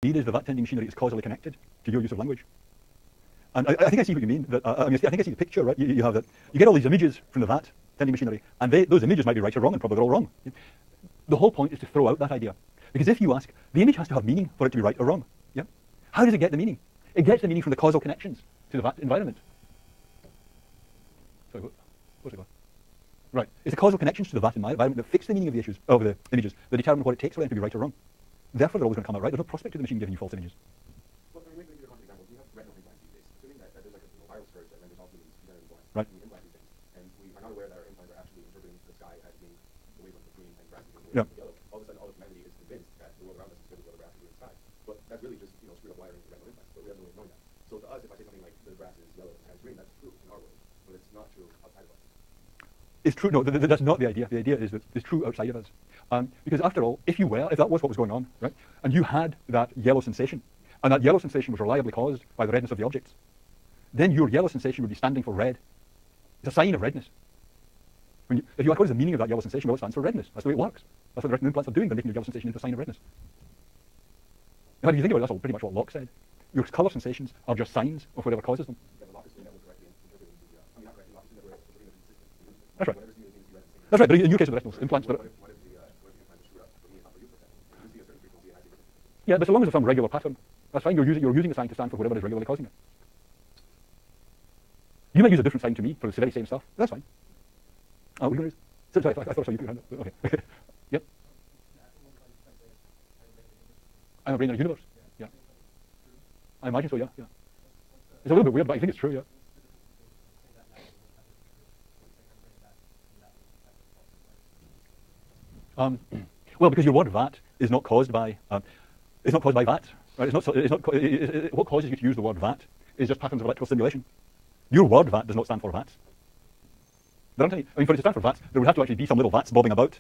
need is the vat-tending machinery is causally connected to your use of language. And I think I see what you mean. That, I think I see the picture, right? You have that. You get all these images from the vat-tending machinery, and those images might be right or wrong, and probably they're all wrong. The whole point is to throw out that idea. Because if you ask, the image has to have meaning for it to be right or wrong. Yeah? How does it get the meaning? It gets the meaning from the causal connections to the vat environment. Sorry, what's it called? Right. It's the causal connections to the vat environment that fix the meaning of the images, that determine what it takes for them to be right or wrong. Therefore, they're always going to come out right. There's no prospect of the machine giving you false images. Well, I mean, maybe give a concrete example. We have retinal implants these days. Assuming that there's like a virus scourge that renders all humans degenerate and blind, right. We implant these things, and we are not aware that our implants are actually interpreting the sky as being the wavelength of green and grass is being yellow. All of a sudden, all of humanity is convinced that the world around us is filled with yellow grass and green sky. But that's really just screwed up wiring for retinal implants. But we have no way of knowing that. So to us, if I say something like the grass is yellow and green, that's true in our world, but it's not true outside of us. It's true. No, that's not the idea. The idea is that it's true outside of us. Because after all, if that was what was going on, right, and you had that yellow sensation, and that yellow sensation was reliably caused by the redness of the objects, then your yellow sensation would be standing for red. It's a sign of redness. If you ask what is the meaning of that yellow sensation, well, it stands for redness. That's the way it works. That's what the retinal implants are doing. They're making your yellow sensation into a sign of redness. Now, if you think about it, that's pretty much what Locke said. Your colour sensations are just signs of whatever causes them. That's right. That's right, but in your case of the retinal implants, yeah, but so long as it's some regular pattern, that's fine. You're using a sign to stand for whatever is regularly causing it. You might use a different sign to me for the very same stuff. That's fine. What are you going to use? Sorry, I thought I saw you put your hand up. Okay. Yep. I'm a brain in a universe. Yeah. I imagine so. Yeah. Yeah. It's a little bit weird, but I think it's true. Yeah. Well, because your word vat is not caused by it's not caused by vat, right? What causes you to use the word vat is just patterns of electrical stimulation. Your word vat does not stand for vats. There aren't any. I mean, for it to stand for vats, there would have to actually be some little vats bobbing about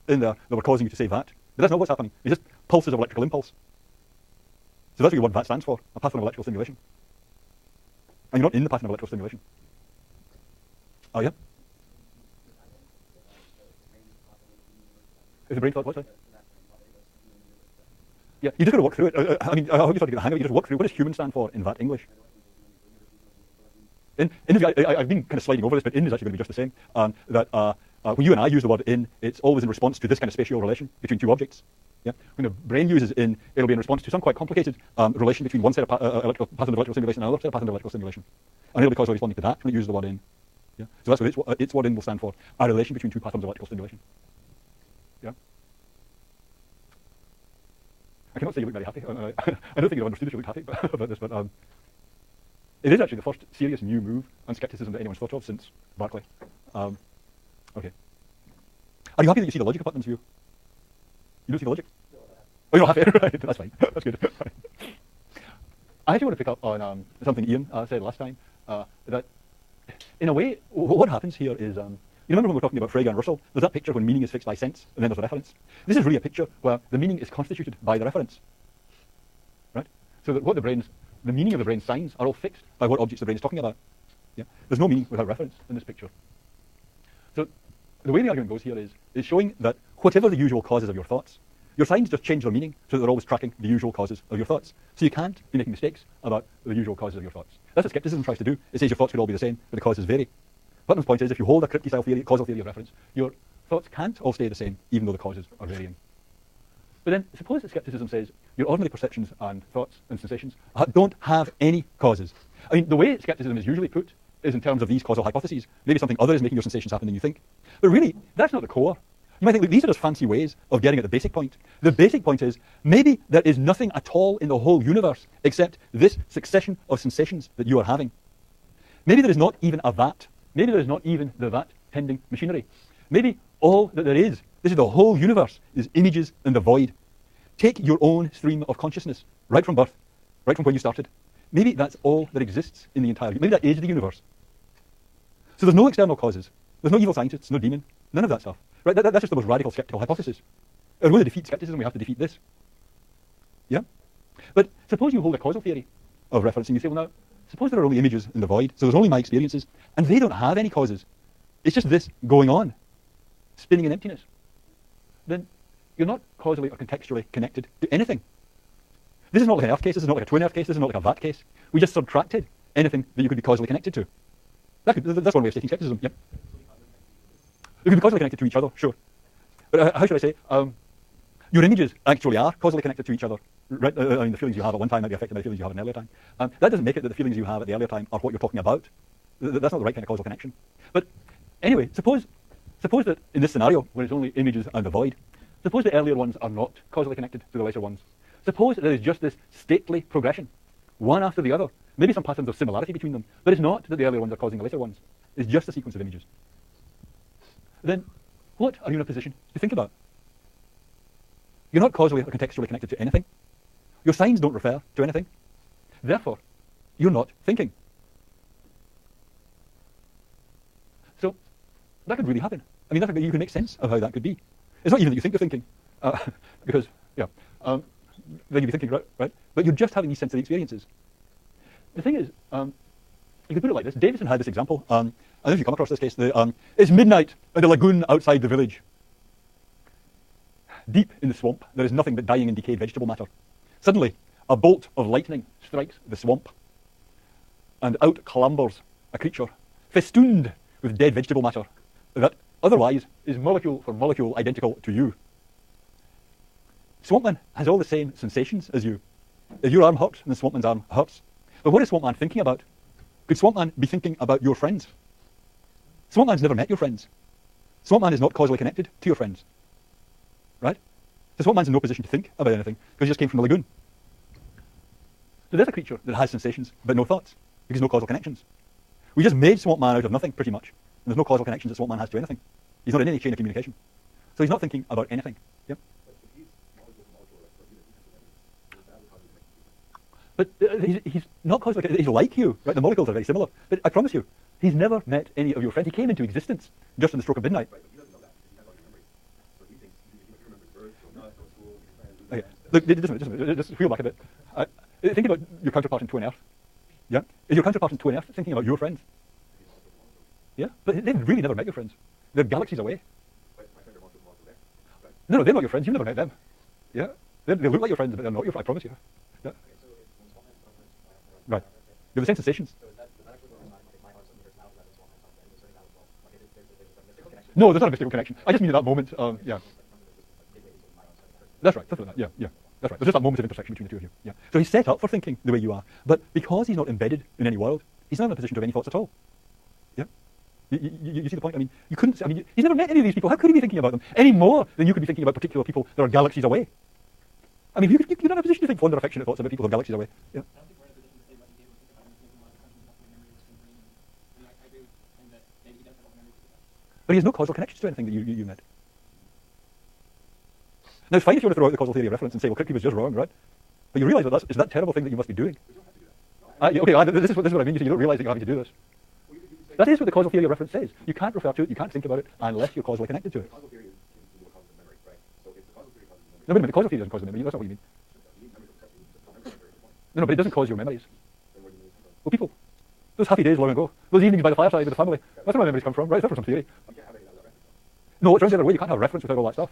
in there that were causing you to say vat. But that's not what's happening. It's just pulses of electrical impulse. So that's what your word vat stands for: a pattern of electrical stimulation. And you're not in the pattern of electrical stimulation. Oh yeah. Is the brain thought what? Yeah, you just got to work through it. I mean, I hope you start to get the hang of it. You just work through. What does human stand for in VAT English? In I've been kind of sliding over this, but in is actually going to be just the same. When you and I use the word in, it's always in response to this kind of spatial relation between two objects. Yeah. When the brain uses in, it'll be in response to some quite complicated relation between one set of pattern of electrical stimulation and another set of pattern of electrical stimulation. And it'll be causally responding to that when it uses the word in. Yeah. So that's what its word in will stand for: a relation between two patterns of electrical stimulation. Yeah. I cannot say you look very happy. I don't think you've understood if you look happy about this, but it is actually the first serious new move on skepticism that anyone's thought of since Berkeley. Okay. Are you happy that you see the logic of Putnam's view? You don't see the logic? Oh, you're not happy? Right, that's fine. That's good. I actually want to pick up on something Ian said last time, that in a way, what happens here is, you remember when we were talking about Frege and Russell? There's that picture when meaning is fixed by sense, and then there's a reference. This is really a picture where the meaning is constituted by the reference. Right? So that the meaning of the brain's signs are all fixed by what objects the brain is talking about. Yeah? There's no meaning without reference in this picture. So the way the argument goes here is showing that whatever the usual causes of your thoughts, your signs just change their meaning so that they're always tracking the usual causes of your thoughts. So you can't be making mistakes about the usual causes of your thoughts. That's what skepticism tries to do. It says your thoughts could all be the same, but the causes vary. Putnam's point is if you hold a Kripke-style theory, causal theory of reference, your thoughts can't all stay the same, even though the causes are varying. But then suppose that skepticism says your ordinary perceptions and thoughts and sensations don't have any causes. I mean, the way skepticism is usually put is in terms of these causal hypotheses. Maybe something other is making your sensations happen than you think. But really, that's not the core. You might think, look, these are just fancy ways of getting at the basic point. The basic point is, maybe there is nothing at all in the whole universe except this succession of sensations that you are having. Maybe there is not even a vat. Maybe there is not even the vat-tending machinery. Maybe all that there is, this is the whole universe, is images in the void. Take your own stream of consciousness, right from birth, right from when you started. Maybe that's all that exists in the entire universe. Maybe that is the universe. So there's no external causes. There's no evil scientists, no demon, none of that stuff. Right? That's just the most radical skeptical hypothesis. In order to defeat skepticism, we have to defeat this. Yeah? But suppose you hold a causal theory of reference and you say, well, now, suppose there are only images in the void, so there's only my experiences, and they don't have any causes. It's just this going on, spinning in emptiness. Then you're not causally or contextually connected to anything. This is not like an earth case, this is not like a twin earth case, this is not like a vat case. We just subtracted anything that you could be causally connected to. That's one way of stating skepticism, yep. You could be causally connected to each other, sure. But how should I say? Your images actually are causally connected to each other. Right? I mean, the feelings you have at one time might be affected by the feelings you have at an earlier time. That doesn't make it that the feelings you have at the earlier time are what you're talking about. That's not the right kind of causal connection. But anyway, suppose that in this scenario, where it's only images and a void, suppose the earlier ones are not causally connected to the lesser ones. Suppose there is just this stately progression, one after the other. Maybe some patterns of similarity between them, but it's not that the earlier ones are causing the lesser ones. It's just a sequence of images. Then, what are you in a position to think about? You're not causally or contextually connected to anything. Your signs don't refer to anything. Therefore, you're not thinking. So, that could really happen. I mean, you can make sense of how that could be. It's not even that you think you're thinking, because, then you'd be thinking, right? But you're just having these sensory experiences. The thing is, you could put it like this. Davison had this example. I don't know if you come across this case. It's midnight at the lagoon outside the village. Deep in the swamp, there is nothing but dying and decayed vegetable matter. Suddenly, a bolt of lightning strikes the swamp, and out clambers a creature festooned with dead vegetable matter that otherwise is molecule for molecule identical to you. Swampman has all the same sensations as you. If your arm hurts, then Swampman's arm hurts. But what is Swampman thinking about? Could Swampman be thinking about your friends? Swampman's never met your friends. Swampman is not causally connected to your friends. Right? So Swampman's in no position to think about anything because he just came from the lagoon. So there's a creature that has sensations but no thoughts because no causal connections. We just made Swampman out of nothing pretty much. And there's no causal connections that Swampman has to anything. He's not in any chain of communication. So he's not thinking about anything. Yep. But he's not causally connected. He's like you, right? The molecules are very similar. But I promise you, he's never met any of your friends. He came into existence just in the stroke of midnight. Okay. Look, just wheel back a bit. Think about your counterpart in Twin Earth. Yeah? Is your counterpart in Twin Earth thinking about your friends? Yeah? But they've really never met your friends. They're galaxies away. No, they're not your friends. You've never met them. Yeah? They look like your friends, but they're not your friends. I promise you. Yeah? Right. They're the same sensations. No, there's not a mystical connection. I just mean at that moment, yeah. That's right, something like that, yeah. That's right, there's just that moment of intersection between the two of you. Yeah. So he's set up for thinking the way you are, but because he's not embedded in any world, he's not in a position to have any thoughts at all. Yeah? You see the point? I mean, you couldn't, I mean, he's never met any of these people. How could he be thinking about them any more than you could be thinking about particular people that are galaxies away? I mean, you're not in a position to think fond or affectionate thoughts about people who are galaxies away. Yeah. But he has no causal connections to anything that you met. Now, it's fine if you want to throw out the causal theory of reference and say, well, Kripke was just wrong, right? But you realise that it's that terrible thing that you must be doing. This is what I mean. You don't realise that you're having to do this. That is what the causal theory of reference says. You can't refer to it, you can't think about it, unless you're causally connected to it. Causal theory is more causes of memory, right? So if the causal theory causes memory... No, wait a minute, the causal theory doesn't cause the memory. That's not what you mean. No, but it doesn't cause your memories. Well, people, those happy days long ago, those evenings by the fireside with the family, that's where my memories come from, right? It's not from some theory. No, it's around the other way. You can't have reference without all that stuff.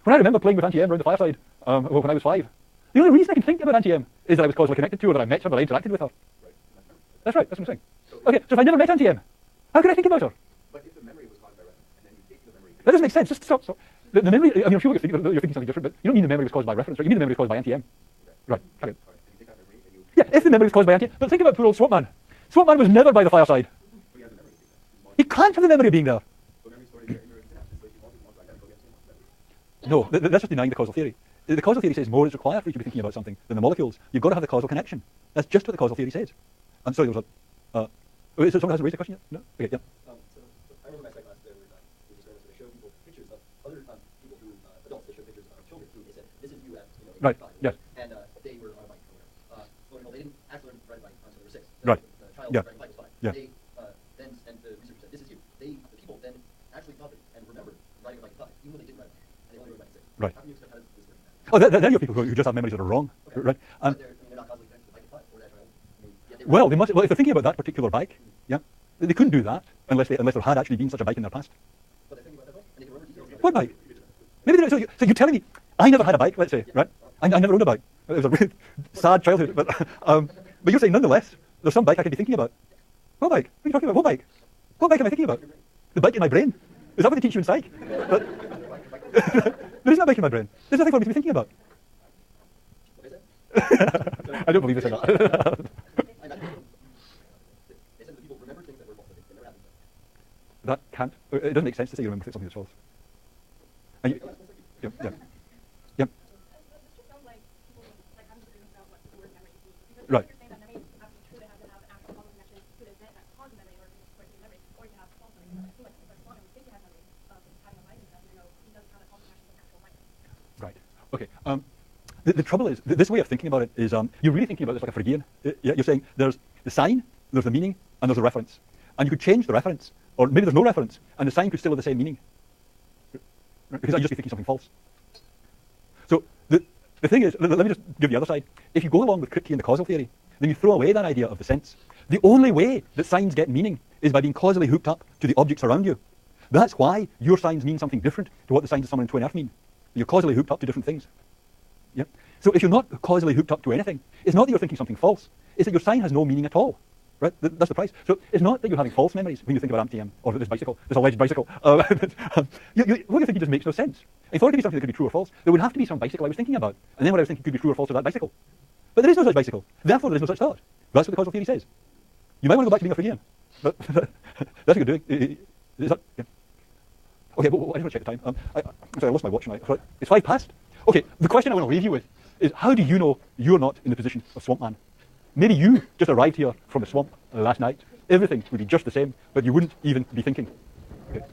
When I remember playing with Auntie M around the fireside, when I was 5, the only reason I can think about Auntie M is that I was causally connected to her, that I met her, that I interacted with her. That's right, that's what I'm saying. Okay, so if I never met Auntie M, how could I think about her? But if the memory was caused by reference, and then you take the memory... That doesn't make sense. Just stop. The memory, I mean, I'm sure you're thinking something different, but you don't mean the memory was caused by reference, right? You mean the memory was caused by Auntie M. Right, okay. Yeah, if the memory was caused by Auntie M. But think about poor old Swampman. Swampman was never by the fireside. He can't have the memory of being there. No, that's just denying the causal theory. The causal theory says more is required for you to be thinking about something than the molecules. You've got to have the causal connection. That's just what the causal theory says. I'm sorry, there was so someone hasn't raised a question yet? No? Okay, yeah. So I remember my psych class there where we just started to show people pictures of other people who, adults, they showed pictures of children who they said, this is you at, right, 5. Yes. And they were on a bike. Well, no, they didn't actually learn to ride a bike until they were 6. Right. The child Yeah. riding a bike was 5. Yeah. They then, and the researcher said, this is you. The people then actually thought it and remembered riding a bike at 5, even though they didn't ride a bike. And they only rode a bike at 6. Right. How can you expect how does this work? Oh, they're your people who just have memories that are wrong, Okay. right? But they're not causally connected to the bike at 5 or that child. I mean, yet they were- Well, they must. Well, if they're thinking about that particular bike, yeah, they couldn't do that unless there had actually been such a bike in their past. But they're thinking about that bike, and they can remember details. What bike? Maybe so you're telling me I never had a bike, let's say, right? I never owned a bike. It was a really sad childhood, but you're saying nonetheless there's some bike I could be thinking about. What bike? What are you talking about? What bike? What bike am I thinking about? The bike in my brain. Is that what they teach you in psych? But there isn't a bike in my brain. There's nothing for me to be thinking about. I don't believe this or not. That can't. It doesn't make sense to say you remember something that's false. And you, yeah, yeah, yeah. Right. Right. Okay. The trouble is, this way of thinking about it is, you're really thinking about this like a Freudian. You're saying there's the sign, there's the meaning, and there's the reference. And you could change the reference, or maybe there's no reference, and the sign could still have the same meaning. Because I'd just be thinking something false. So the thing is, let me just give the other side. If you go along with Kripke and the causal theory, then you throw away that idea of the sense. The only way that signs get meaning is by being causally hooked up to the objects around you. That's why your signs mean something different to what the signs of someone in Twin Earth mean. You're causally hooked up to different things. Yeah? So if you're not causally hooked up to anything, it's not that you're thinking something false. It's that your sign has no meaning at all. Right? That's the price. So it's not that you're having false memories when you think about Amsterdam or this bicycle, this alleged bicycle. What you're thinking just makes no sense. If order to be something that could be true or false, there would have to be some bicycle I was thinking about. And then what I was thinking could be true or false to that bicycle. But there is no such bicycle. Therefore, there is no such thought. That's what the causal theory says. You might want to go back to being a Freudian. But that's what you're doing. Is that, yeah. Okay, but I just want to check the time. I'm sorry, I lost my watch now. It's 5 past. Okay, the question I want to leave you with is, how do you know you're not in the position of Swamp Man? Maybe you just arrived here from the swamp last night. Everything would be just the same, but you wouldn't even be thinking. Okay.